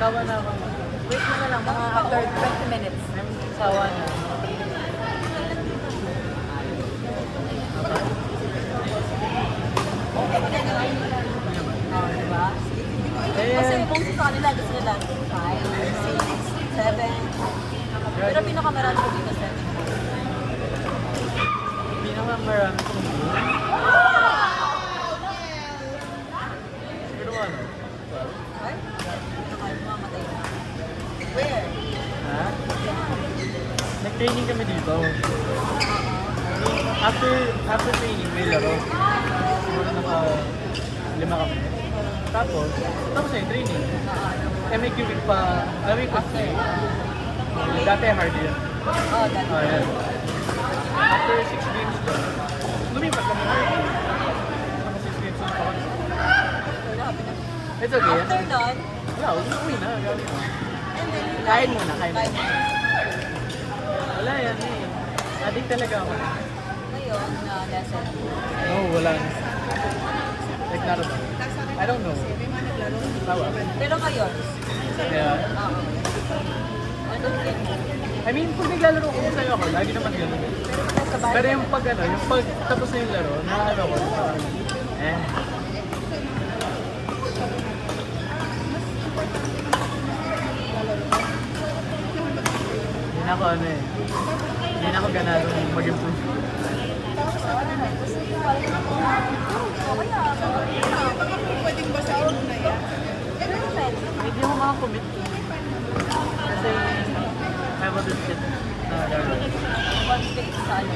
Sawa na ako. Wait mo na lang, mga after 20 minutes. Sawa na. Oh, diba? Kasi kung sa kanila, gusto nila 5, 6, 7. Pero pinakamarami ko dito 7. Pinakamarami ko dito. Siguro ano? Ay? Mamatay na. Where? Ha? Nag-training kami dito. After training, may laro. Siguro naka 5 kami. Tapos na yung training. MAQ week pa, week after. Dati hard yun. Oh, dati. Oh, yan. After 6 games ko, lumipat kami hard. Ako 6 games na pa kami. It's okay. After nun, Wala, uwi na. Galing na. and then, Kain muna, kain kain muna. muna. Wala yan eh. Addict talaga ako. Ngayon, na lesson. No, wala na. Like, not about. I don't know. Tawa. Pero ngayon, Yeah. ano din mo? I mean, pag naglalaro ko sa'yo ako, lagi naman gano'n. Pero yung pag ano, yung pag tapos na yung laro, naano ko, eh. Hindi na ako ano eh. Hindi na ako ganado mag-improve. Pwedeng basahin na yan. Hindi ako makakommit. Kasi I have other shit na gagawin. Conflict sa ano.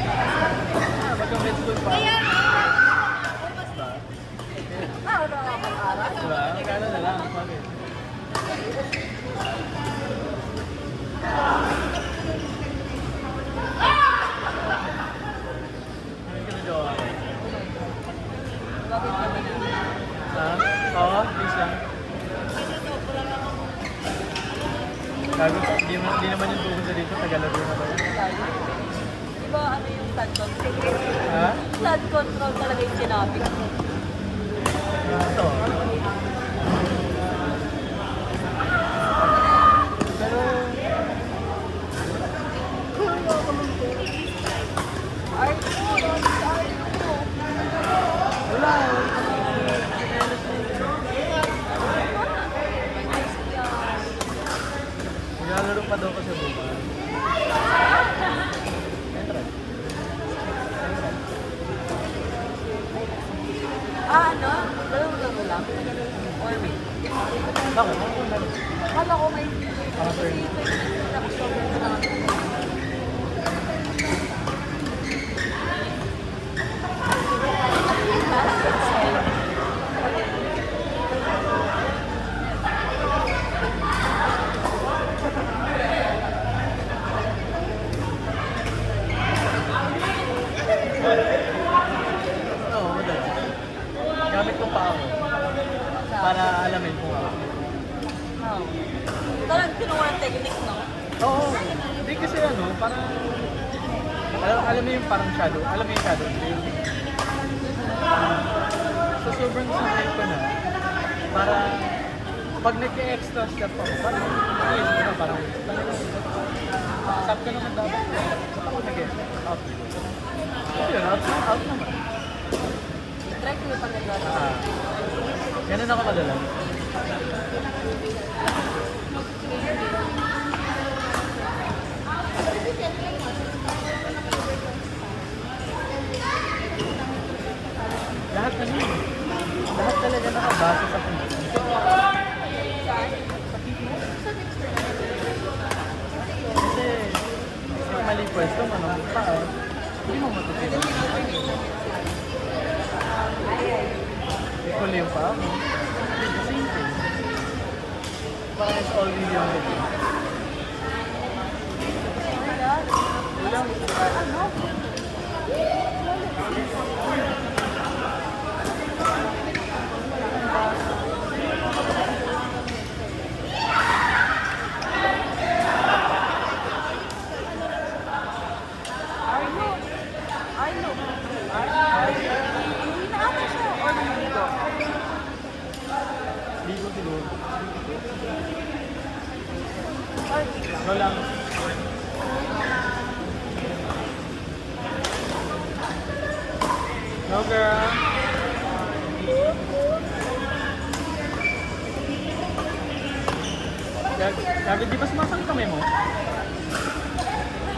Pagka med school pa. Wala akong aral. Diba? Kala na lang. Bakit? Ano ka na jowa? Bakit naman na? Ha? Oo, please lang. Gago pa, di naman yung tuhod na dito, tagalaro na ba? Di ba ano yung flood control? Ha? Flood control talaga yung sinabi ko. Ito. Pero... Wala. Maglalaro pa daw kasi bukas. Ano? Laro lang? Or wait? Bakit? Kala ko may... After. Oo, madali. Gamit ko pa ako. Para alamin kung ako. Oh. Talagang kinuha ng technique, no? Oo. Hindi kasi ano, parang... Alam mo yung parang shadow? Alam mo yung shadow? So sobrang sanay ko na. Para... Pag nag-extra step ako, parang... Naisip ko na parang... Stop ka naman dapat. Ba't ako nag-out? Yun, out naman. Try ko yung pag-naglaro. Ganun ako madalas. Lahat na yun. Lahat talaga nakabasa sa kanya. Kasi, kung mali pwesto, manong tao, hindi mo matutulog. Ikuli yung paa mo. It's the same thing. Parang it's all really on the game. Ulang. Ligo siguro. Or wait lang. Go lang. Go girl. Gabi, di ba sumasang kamay mo?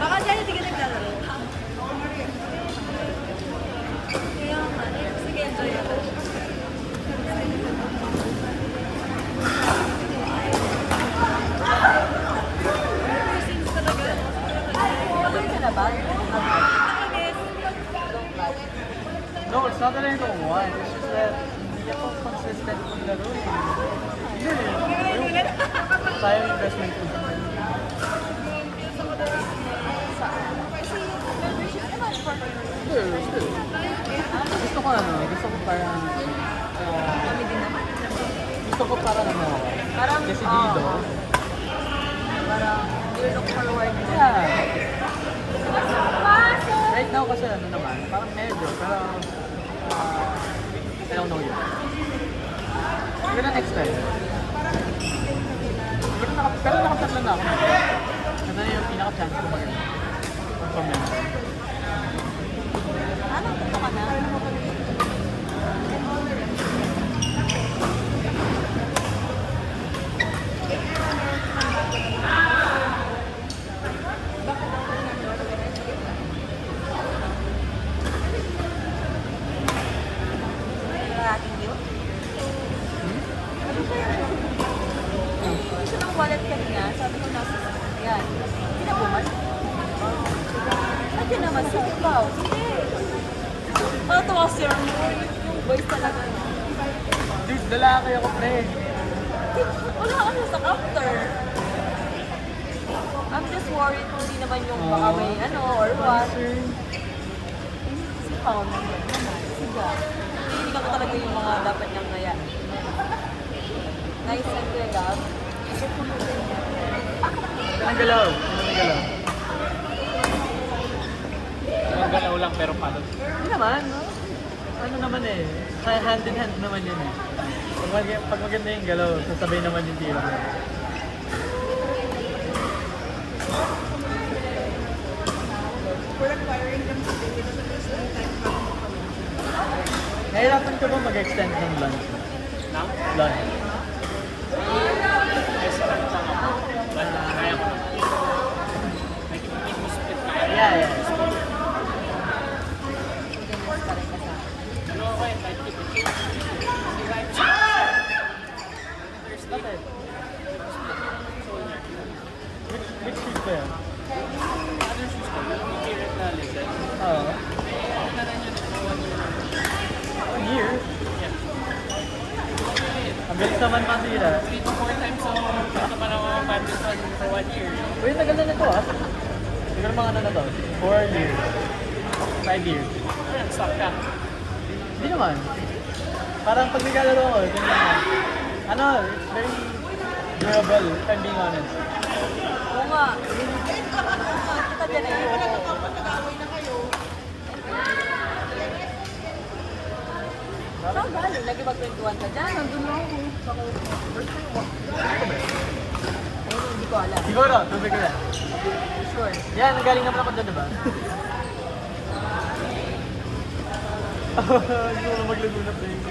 Baka dyan hindi ka naglalaro. Kaya nga, sige, enjoy ako. Patuloy ka na ba? Don't lie. No, it's not that I don't want. It's just that hindi ako consistent maglaro eh. Hindi eh. Sayang investment ko. Kasi membership naman for Gusto ko ano, gusto ko parang, kami din naman. gusto ko parang ano, Parang, decidido. Parang, you look forward to Yeah. Right now kasi ano naman, parang medyo, pero I don't know yet. Siguro next time. Pero nakatatlo na ako. Ito na yung pinaka-chance ko mag-comment. Ano, ito ka na? Karating yun? Gusto ng wallet kanina, sabi ko nasa yan. Pinabuman? Nandiyan naman, sige ba? Hindi. Matuwa sir, yung voice talaga. Dude, lalaki ako, pre. Wala ka na sa counter. I'm just worried kung hindi naman yung baka may ano or what. Si Paul naman. Sige. Hindi ka talaga yung mga dapat niyang ngaya. Nice and good, love. Anong galaw? Anong galaw? Anong galaw lang pero paano? Hindi naman, no? Ano naman eh, hand in hand naman yun eh. Pag maganda yung galaw, sasabay naman yung tira. Nahirapan ka ba mag-extend ng lunch? Lunch. Yeah, yeah. Ganyan pa rin kasi. Bakit? Which shoes ba yan? Oo. A year? Ang bilis naman masira. 3 to 4 times so naman ako badminton for 1 year. Uy, tagal na to ah. Siguro mga ano na to? 4 years. 5 years. Ayun, stop ka. Hindi naman. Parang pag naglalaro ako, ganyan. Ano, it's very durable, if I'm being honest. Oo nga. Kita dyan eh. Saan galing? Lagi mag-21 ka dyan? Nandun na ako. Ayun, hindi ko alam. Siguro, tubig ko yan. Sure. Yan, nagaling naman ako doon, diba? Hindi ko na maglagunap na yun.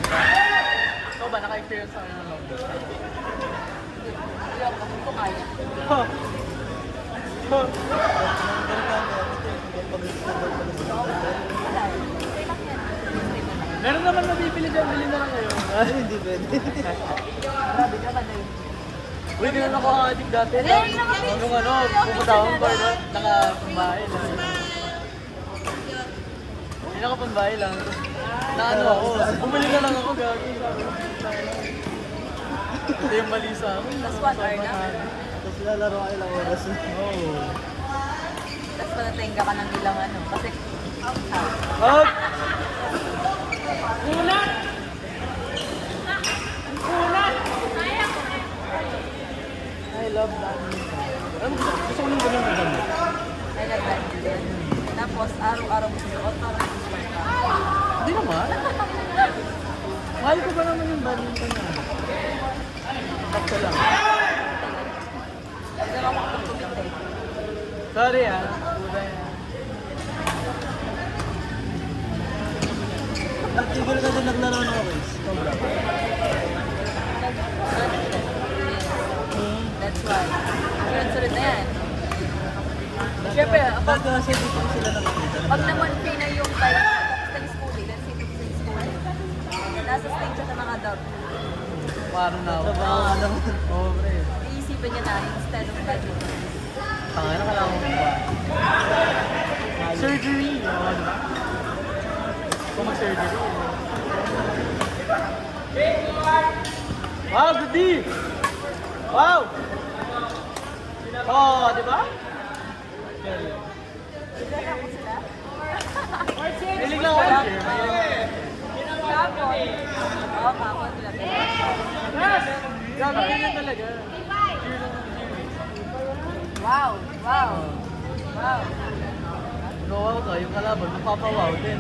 Ikaw ba, naka-experience ako ng longboard? Hindi ako, hindi ko kaya. Huh. Huh. Wala. Okay lang yan. Meron naman mabibili dyan, bili na lang ngayon. Hindi pwede. Grabe naman na yun. Uy, ganun ako ang adik dati. Meron naman eh. Nung ano, pumunta akong bar na, naka-pambahay lang. Hindi naka-pambahay lang. Na ano ako, bumili na lang ako, gagi. Ito yung mali sa akin. Tapos 1 hour na. Tapos lalaro ka ilang oras. Oo. Tapos manatenga ka ng ilang ano. Kasi, Wag! Unat! Unat! I love badminton. Ano, gusto ko nung ganun na ganun. ay nag-badminton. Tapos, araw-araw mo sinuot para mag-start ka. Hindi naman. Mahal ko ba naman yung badminton? Sorry ah. Puta yan. Siguro ka din naglaro ng Waze. Sobra. That's why. Sunod-sunod na yan. Siyempre, Bago kasi dito sila nakikita. pag naman pina yung type ng schooling, let's say kung sa schooling, nasa stage siya ng adult. Parang na ako. Trabaho ka lang. Oo, pre. Iisipin niya na instead of graduate. Tangina ka lang ako ba? Surgery! Oo, diba? Kung mag-surgery. Wow, good D! Wow! Oh, di ba? Kaya ako sila. Hiling lang ako share. Kapon. Oo, kapon sila. Grabe ganyan talaga. Wow! Wow! Wow! Wow ka, yung kalaban, mapapawaw din.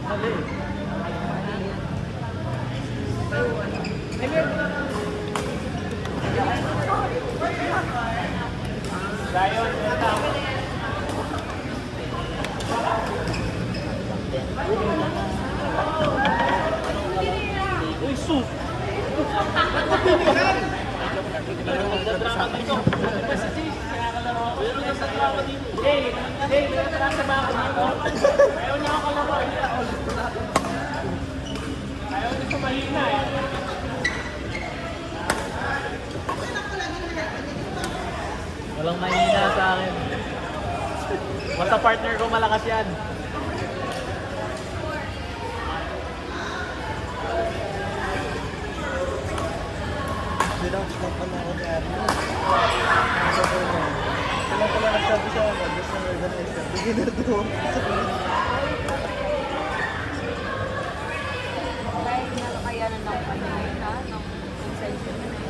Mali. Zion, Uy, sus! nagdadrama dito. Diba si Jay? Kaya kalaro ako. Pero nagdadrama dito. Jay, nagdadrama ako dito. Ayaw niya ako kalaro. Ayaw niya sumahina eh. Walang mahina sa akin. Basta partner ko malakas yan. Dinox na pala ako ni Arno. Sila pala nagsabi sa ako, gusto ng organizer. Beginner to. Dahil nakakayanan ng Pinoy na, ng consensus na yun.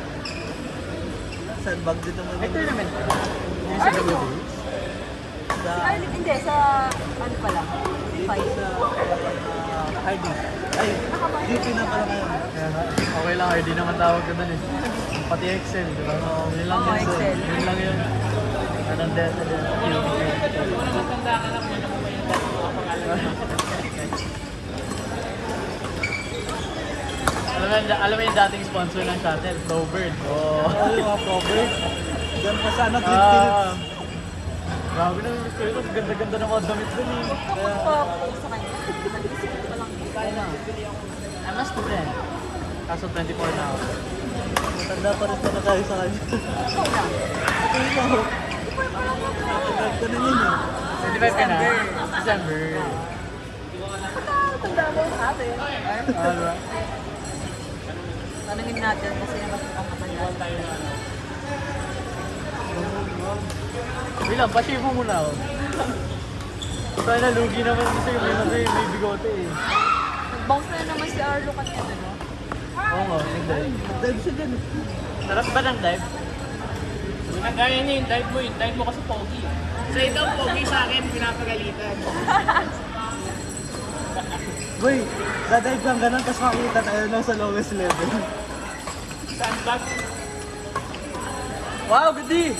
Sandbag din naman May yun. tournament ka? Yung sa WD? Sa Hindi, sa ano pala? Fight. Hardy. Ay, GP na pala ngayon. Kaya nga, okay lang, hindi naman tawag ka dun eh. Pati Excel, di ba? Yun lang Oo, yun. Excel. Yun lang yun. Anong data din? Matanda ka lang muna kung may pangalan. Alam mo yung dating sponsor ng shuttle, Flowbird. Oh. Oo, yung mga cover. Diyan pa sana Ah. Grabe na yung ko. Ganda-ganda ng mga damit dun eh. Huwag ka magpa-post sa kanya. Nag-isip ko lang. Kaya na. I'm a student. Kaso 24 na ako. Matanda pa rin pala tayo sa kanya. Ikaw lang. Ito ikaw. Matanda ka na yun eh. 25 ka na? December. Tanda mo ate. Ah, diba? Tanungin natin kasi mas mukhang matanda. Wait lang, pa-shave mo muna ako. Sana lugi naman kasi may bigote eh. Nag-bounce na naman si Arlo kanina, no? Oo nga, nag-dive. Dive siya dyan. Sarap ba ng dive? Ang gaya niya yung dive mo, yung dive mo kasi pogi. So ito, pogi sa akin, pinapagalitan. Boy, dadive lang ganun, tapos makikita tayo lang sa lowest level. Sandbag. Wow, goodie!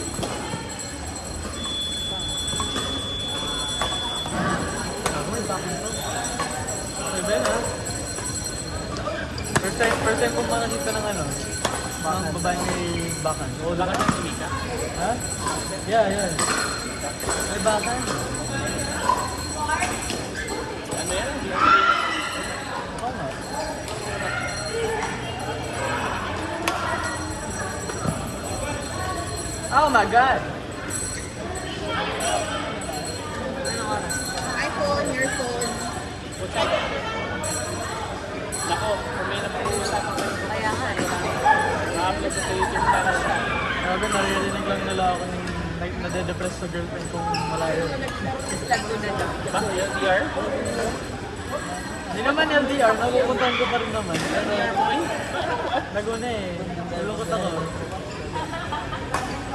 Okay, Ben, ha? First time ko makakita ng ano, mga babae may bakan. Oo, Baka siya tumika. Ha? Yeah, yeah. May bakan. Ano yan? Oo nga. Oh my God! Anong oras? iPhone, your phone. What's up? Nako, kung may napag-uusapan kayo, Kaya nga, eh. ma-upload sa YouTube channel ka. Sabi, naririnig lang nila ako ng nade-depress sa girlfriend kong malayo. Lagdo na lang. Diba? Yung DR? Hindi naman LDR, napupuntahan ko pa rin naman. Pero, naguna eh. Nalungkot ako.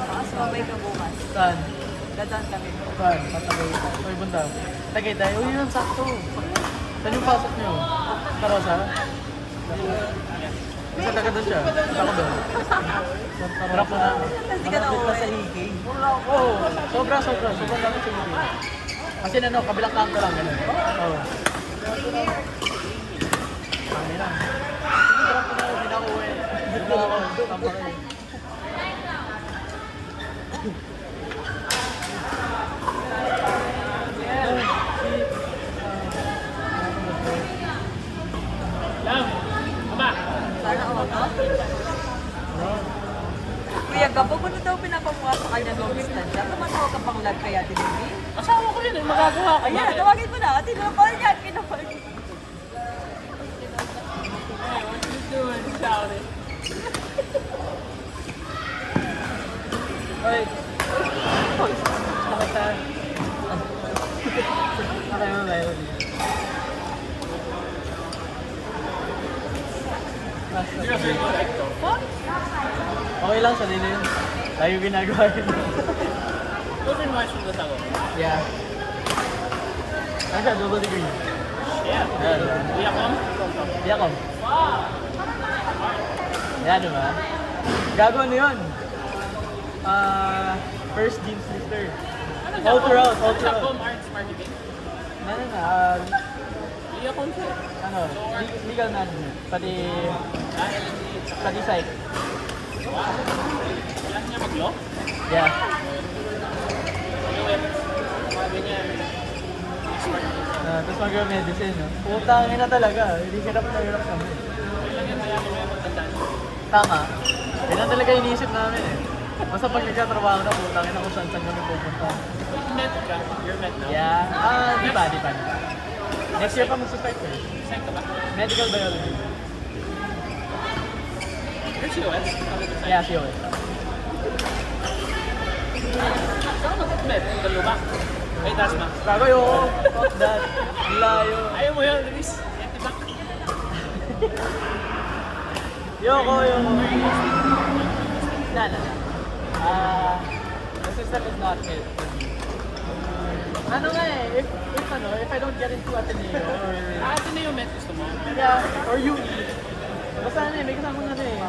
Mas mabay ka bukas. Saan? Dadaan kami. Saan? Patagay. Uy, bunda. Tagaytay. Uy, yun, sakto. Saan yung pasok nyo? Sa Rosa? Kasi taga doon siya. Punta ko doon. Sarap na. Hindi ka na Malapit pa sa uwi. Ikay. Oo, sobrang dami sa Ikay. Kasi ano, kabilang kanto lang ganun. Oo. Kami lang. Sarap na, hindi na ako uwi. Hindi na ako. Tama kayo. Lang. Ama. Sana all, no? Kuya Gabo, kung daw pinapamuha sa kanya long stand, tumatawa ka pang lag kaya din hindi? Asawa ko yun eh. Magagawa ko. Ayan, tawagin mo na. Tinapal niya. Pinapal niya. Hey, what you doing? Shout it. Hoy. Nakita. Okay mo ba yun? Okay lang, sarili yun. Tayo ginagawa yun. Open watch mo ako. Yeah. Ano siya, double degree? Yeah. Yeah. Iyak mo? Iyak ko. Yan, diba? Gago ano yun? First Dean Sister. All throughout. Chacom Arts Marketing. Ano na, Iyak ko siya. ano, legal management. Pati psych. Kailangan niya mag-law? Yeah. Mga ganyan. Tapos mag-medicine, no? Putang ina talaga. Hindi hirap na hirap kami. Kailangan kaya mo yung magtandaan. Tama. Yan ang talaga iniisip namin eh. Basta pag nagkatrabaho na, putang ina kung saan kami pupunta. Met ka? You're met now? Yeah. Di pa. Next year pa mag-suspect eh. Saan ka ba? Medical biology. You're COS? Yeah, sure. Saan ka mag-met? Dalo ba? Ay, taas ba? Bago yung fuck that. Ang layo. Ayaw mo yun, Luis. Etibak. Yoko. No. The system is not it. Ano nga eh, if I don't get into Ateneo or, Ito na yung met gusto mo. yeah, or uni, basta ano eh, may kasama na eh,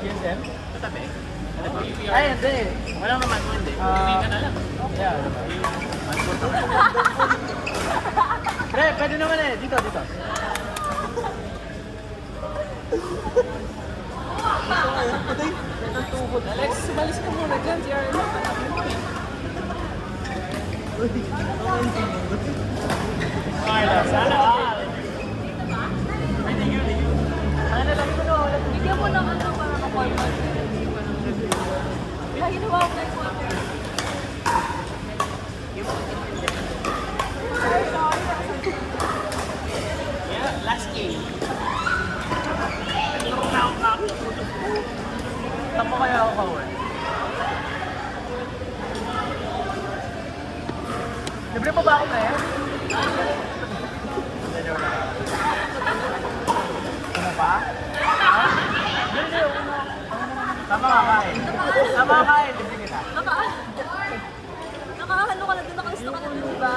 ESM? Katabi. Ano ba UPR? Ay, hindi. Walang naman mo, hindi. Ah. Hindi ka na lang. Yeah. Pre, pwede naman eh, dito. Alex, sumalis ka muna dyan. CR mo. Hanapin mo eh. Carla, sana all. Ano lang ko na, wala. Bigyan mo ng ano para ka-formal. Kaya ginawa ko na yung formal. Yeah, last game. Saan mo kaya ako ka-work? Libre pa ba ako na Ano pa? Ha? Hindi, uno. Tama ka kain. Libre kita. Nakakano ka na doon, nakalista ka na doon, diba?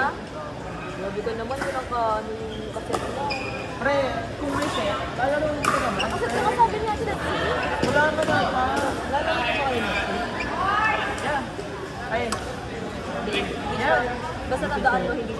Grabe ka naman, walang ka, ano yung kaset mo. Pre, kung may set, lalaro ko naman. Kasi sabi niya sila, Wala na ba? Lalaro ko pa kayo. Yeah. Ayun. basta tandaan mo, hindi